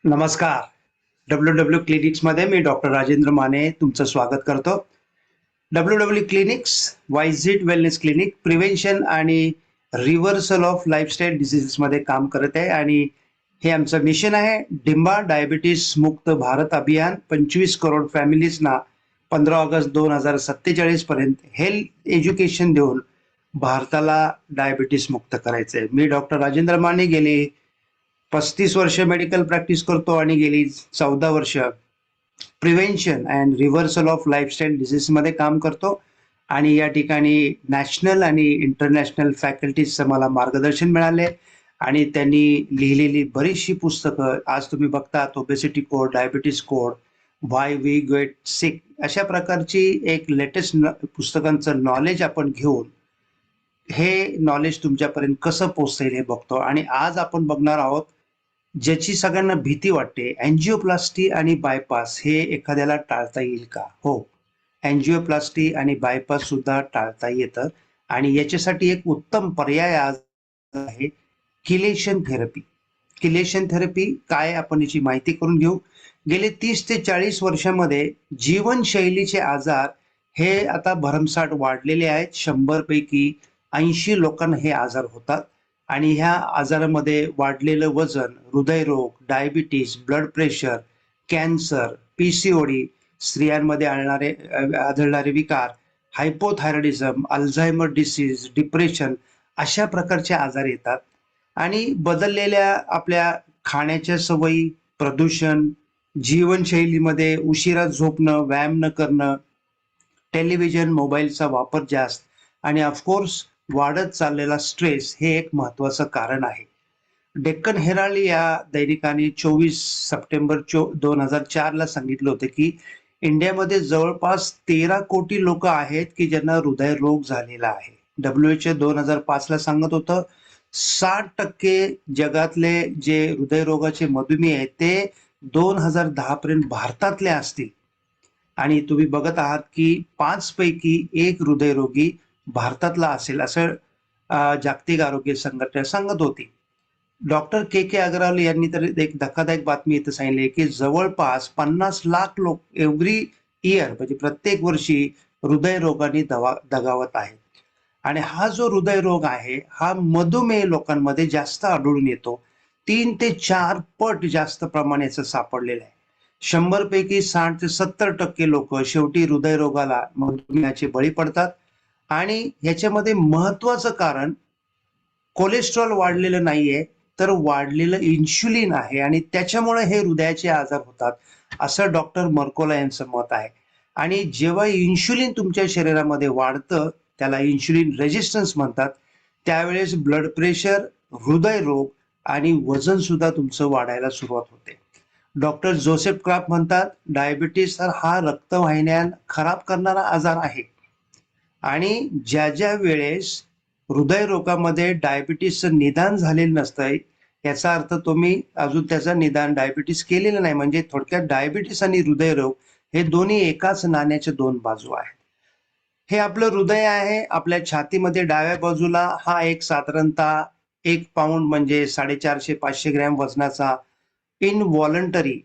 नमस्कार. डब्ल्यू क्लिनिक्समध्ये मी डॉक्टर राजेंद्र माने तुमचं स्वागत करतो. क्लिनिक्स वायझिट वेलनेस क्लिनिक प्रिव्हेन्शन आणि रिव्हर्सल ऑफ लाईफस्टाईल डिसीजेसमध्ये काम करत आहे आणि हे आमचं मिशन आहे. डिंबा डायबिटीस मुक्त भारत अभियान 25 करोड फॅमिलीजना 15 ऑगस्ट 2047 पर्यंत हेल्थ एज्युकेशन देऊन भारताला डायबिटीस मुक्त करायचं आहे. मी डॉक्टर राजेंद्र माने गेले 35 वर्ष मेडिकल प्रॅक्टिस करतो आणि गेली 14 वर्ष prevention and reversal of lifestyle डिसीजमध्ये काम करतो आणि या ठिकाणी नॅशनल आणि इंटरनॅशनल फॅकल्टीजचं मला मार्गदर्शन मिळाले आणि त्यांनी लिहिलेली बरीचशी पुस्तकं आज तुम्ही बघतात. Obesity code, diabetes code, why we get sick, अशा प्रकारची एक लेटेस्ट पुस्तकांचं नॉलेज आपण घेऊन हे नॉलेज तुमच्यापर्यंत कसं पोहोचेल हे बघतो. आणि आज आपण बघणार आहोत ज्याची सगळ्यांना भीती वाटते, अँजिओप्लास्टी आणि बायपास हे एखाद्याला टाळता येईल का? हो, अँजिओप्लास्टी आणि बायपास सुद्धा टाळता येतं आणि याच्यासाठी एक उत्तम पर्याय आज आहे, किलेशन थेरपी. किलेशन थेरपी काय, आपण याची माहिती करून घेऊ. गेले 30 ते 40 वर्षामध्ये जीवनशैलीचे आजार हे आता भरमसाठ वाढलेले आहेत. 100 पैकी 80 लोकांना हे आजार होतात आणि ह्या आजारामध्ये वाढलेलं वजन, हृदयरोग, diabetes, blood pressure, cancer, PCOD, स्त्रियांमध्ये आढळणारे विकार, हायपोथायरॉइडिझम, अल्झायमर डिसीज, डिप्रेशन, अशा प्रकारचे आजार येतात. आणि बदललेल्या आपल्या खाण्याच्या सवयी, प्रदूषण, जीवनशैलीमध्ये उशिरा झोपणं, व्यायाम न करणं, टेलिव्हिजन, मोबाईलचा वापर जास्त आणि ऑफकोर्स वाढत चाललेला स्ट्रेस हे एक महत्वाचं कारण आहे. डेक्कन हेराल्ड या दैनिकाने 24 सप्टेंबर 2004 ला सांगितलं होतं की इंडियामध्ये जवळपास 13 कोटी लोक आहेत की ज्यांना हृदयरोग झालेला आहे. WHO 2005 ला सांगत होतं 60% जगातले जे हृदयरोगाचे मधुमेह आहेत ते 2010 पर्यंत भारतातले असतील. आणि तुम्ही बघत आहात की 5 पैकी 1 हृदयरोगी भारतातला असेल असं जागतिक आरोग्य संघटना सांगत होती. डॉक्टर के अग्रवाल यांनी तर एक धक्कादायक बातमी इथं सांगितली की जवळपास 50 लाख लोक एव्हरी इयर म्हणजे प्रत्येक वर्षी हृदयरोगाने दगावत आहेत. आणि हा जो हृदयरोग आहे हा मधुमेह लोकांमध्ये जास्त आढळून येतो. 3 ते 4 पट जास्त प्रमाणाचं सापडलेलं आहे. 100 पैकी 60 ते 70% लोक शेवटी हृदयरोगाला, मधुमेहाचे बळी पडतात. आणि ह्याच्यामध्ये महत्वाचं कारण कोलेस्ट्रॉल वाढलेलं नाहीये, तर वाढलेलं इन्शुलिन आहे आणि त्याच्यामुळे हे हृदयाचे आजार होतात, असं डॉक्टर मर्कोला यांचं मत आहे. आणि जेव्हा इन्शुलिन तुमच्या शरीरामध्ये वाढतं, त्याला इन्शुलिन रेजिस्टन्स म्हणतात, त्यावेळेस ब्लड प्रेशर, हृदयरोग आणि वजन सुद्धा तुमचं वाढायला सुरुवात होते. डॉक्टर जोसेफ क्राफ्ट म्हणतात, डायबिटीस हा रक्तवाहिन्या खराब करणारा आजार आहे आणि ज्या वेळेस हृदयरोगामध्ये डायबिटीसचं निदान झालेलं नसतंय, याचा अर्थ तुम्ही अजून त्याचं निदान डायबिटीस केलेलं नाही. म्हणजे थोडक्यात डायबिटीस आणि हृदयरोग हे दोन्ही एकाच नाण्याच्या 2 बाजू आहेत. हे आपलं हृदय आहे. आपल्या छातीमध्ये डाव्या बाजूला हा एक साधारणतः 1 पाऊंड म्हणजे 450-500 ग्रॅम वजनाचा इनव्हॉलंटरी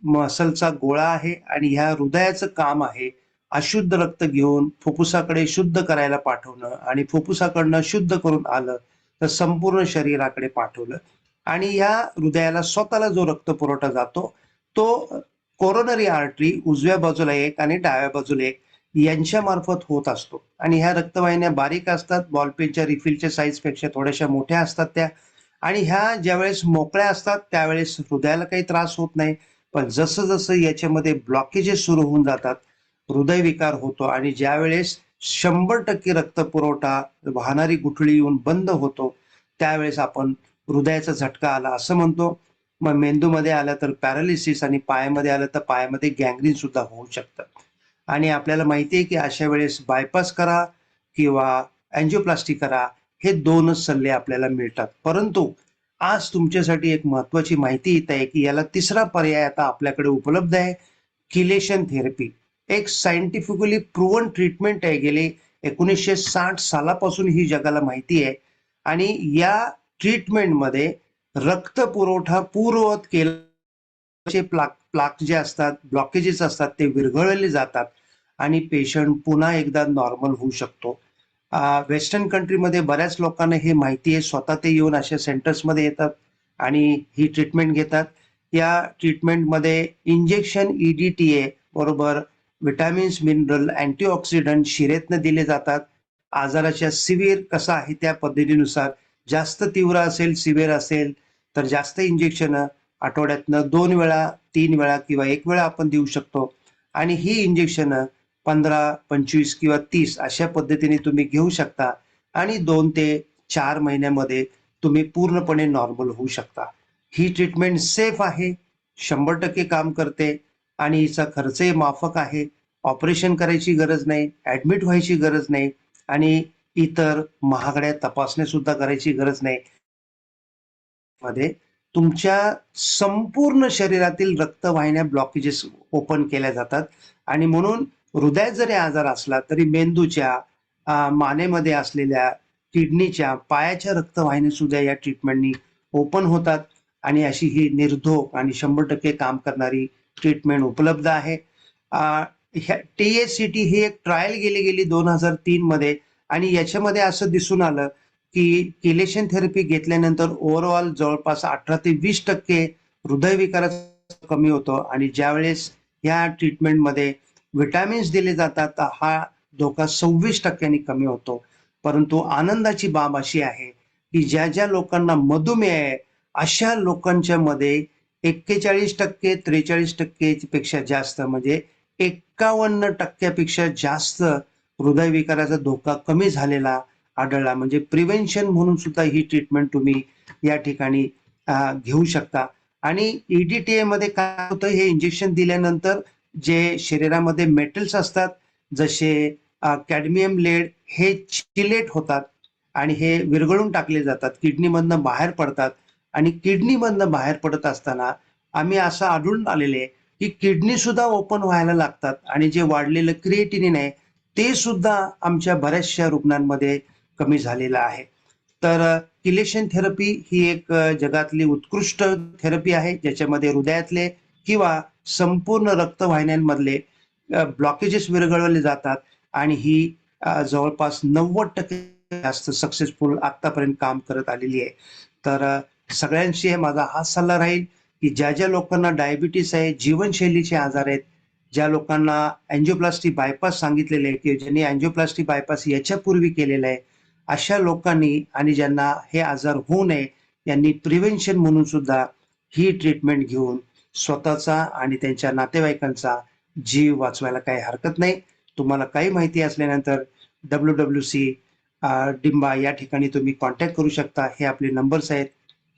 मसलचा गोळा आहे आणि ह्या हृदयाचं काम आहे अशुद्ध रक्त घेऊन फुफ्फुसाकडे शुद्ध करायला पाठवणं आणि फुफ्फुसाकडनं शुद्ध करून आलं तर संपूर्ण शरीराकडे पाठवलं. आणि ह्या हृदयाला स्वतःला जो रक्त पुरवठा जातो तो कोरोनरी आर्टरी उजव्या बाजूला एक आणि डाव्या बाजूला एक यांच्या मार्फत होत असतो. आणि ह्या रक्तवाहिन्या बारीक असतात, बॉलपेनच्या रिफिलच्या साईज पेक्षा थोड्याशा मोठ्या असतात त्या. आणि ह्या ज्यावेळेस मोकळ्या असतात त्यावेळेस हृदयाला काही त्रास होत नाही. पण जसं जसं याच्यामध्ये ब्लॉकेजेस सुरू होऊन जातात, हृदयविकार होतो आणि ज्यावेळेस 100% रक्त पुरवठा वाहणारी गुठळी येऊन बंद होतो, त्यावेळेस आपण हृदयाचा झटका आला असं म्हणतो. मग मेंदूमध्ये आलं तर पॅरालिसिस आणि पायामध्ये आलं तर पायामध्ये गँग्रीन सुद्धा होऊ शकतं. आणि आपल्याला माहिती आहे की अशा वेळेस बायपास करा किंवा अँजिओप्लास्टी करा, हे 2च सल्ले आपल्याला मिळतात. परंतु आज तुमच्यासाठी एक महत्वाची माहिती येत आहे की याला तिसरा पर्याय आता आपल्याकडे उपलब्ध आहे, किलेशन थेरपी. एक सायंटिफिकली प्रूव्हन ट्रीटमेंट आहे. गेले 1960 सालापासून ही जगाला माहिती आहे आणि या ट्रीटमेंटमध्ये रक्त पुरवठा पूर्ववत केला प्लाक जे असतात, ब्लॉकेजेस असतात ते विरघळले जातात आणि पेशंट पुन्हा एकदा नॉर्मल होऊ शकतो. वेस्टर्न कंट्रीमध्ये बऱ्याच लोकांना हे माहिती आहे, स्वतः ते येऊन अशा सेंटर्समध्ये येतात आणि ही ट्रीटमेंट घेतात. या ट्रीटमेंटमध्ये इंजेक्शन EDTA बरोबर विटॅमिन्स, मिनरल, अँटीऑक्सिडंट शिरेतनं दिले जातात. आजाराच्या सिव्हिअर कसा आहे त्या पद्धतीनुसार, जास्त तीव्र असेल, सिव्हिअर असेल तर जास्त इंजेक्शन आठवड्यातनं 2 वेळा, 3 वेळा किंवा 1 वेळा आपण देऊ शकतो आणि ही इंजेक्शन 15, 25 किंवा 30 अशा पद्धतीने तुम्ही घेऊ शकता आणि 2 ते 4 महिन्यामध्ये तुम्ही पूर्णपणे नॉर्मल होऊ शकता. ही ट्रीटमेंट सेफ आहे, 100% काम करते आणि हिचा खर्चही माफक आहे. ऑपरेशन करायची गरज नाही, ॲडमिट व्हायची गरज नाही आणि इतर महागड्या तपासण्या सुद्धा करायची गरज नाही. मध्ये तुमच्या संपूर्ण शरीरातील रक्तवाहिन्या ब्लॉकेजेस ओपन केल्या जातात आणि म्हणून हृदयात जरी आजार असला तरी मेंदूच्या, मानेमध्ये असलेल्या, किडनीच्या, पायाच्या रक्तवाहिन्या सुद्धा या ट्रीटमेंटनी ओपन होतात आणि अशी ही निर्धोक आणि 100% काम करणारी ट्रीटमेंट उपलब्ध आहे. TACT ही एक ट्रायल गेली 2003 मध्ये आणि याच्यामध्ये असं दिसून आलं की किलेशन थेरपी घेतल्यानंतर ओव्हरऑल जवळपास 18 ते 20% हृदयविकाराचा कमी होतो आणि ज्यावेळेस या ट्रीटमेंटमध्ये विटॅमिन्स दिले जातात तर हा धोका 26% कमी होतो. परंतु आनंदाची बाब अशी आहे की ज्या ज्या लोकांना मधुमेह आहे अशा लोकांच्या मध्ये 41%, 43% पेक्षा जास्त म्हणजे 51% पेक्षा जास्त हृदयविकाराचा धोका कमी झालेला आढळला. म्हणजे प्रिव्हेन्शन म्हणून सुद्धा ही ट्रीटमेंट तुम्ही या ठिकाणी घेऊ शकता. आणि EDTA मध्ये काय होतं, हे इंजेक्शन दिल्यानंतर जे शरीरामध्ये मेटल्स असतात जसे कॅडमियम, लेड हे चिलेट होतात आणि हे विरघळून टाकले जातात, किडनीमधनं बाहेर पडतात आणि किडनीमधनं बाहेर पडत असताना आम्ही असं आढळून आलेले की किडनी सुद्धा ओपन व्हायला लागतात आणि जे वाढलेलं क्रिएटिनिन आहे ते सुद्धा आमच्या बऱ्याचशा रुग्णांमध्ये कमी झालेलं आहे. तर किलेशन थेरपी ही एक जगातली उत्कृष्ट थेरपी आहे ज्याच्यामध्ये हृदयातले किंवा संपूर्ण रक्तवाहिन्यांमधले ब्लॉकेजेस विरघळवले जातात आणि ही जवळपास 90% जास्त सक्सेसफुल आतापर्यंत काम करत आलेली आहे. तर सगळ्यांशी माझा हाच सल्ला राहील की ज्या ज्या लोकांना डायबिटीस आहे, जीवनशैलीचे आजार आहेत, ज्या लोकांना अँजिओप्लास्टी बायपास सांगितलेले आहे की ज्यांनी अँजिओप्लास्टी बायपास याच्यापूर्वी केलेला आहे अशा लोकांनी आणि ज्यांना हे आजार होऊ नये यांनी प्रिव्हेन्शन म्हणून सुद्धा ही ट्रीटमेंट घेऊन स्वतःचा आणि त्यांच्या नातेवाईकांचा जीव वाचवायला काही हरकत नाही. तुम्हाला काही माहिती असल्यानंतर WWC डिंबा या ठिकाणी तुम्ही कॉन्टॅक्ट करू शकता. हे आपले नंबर्स आहेत.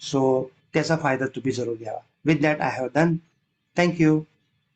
सो त्याचा फायदा तुम्ही जरूर घ्यावा. With that I have done. Thank you.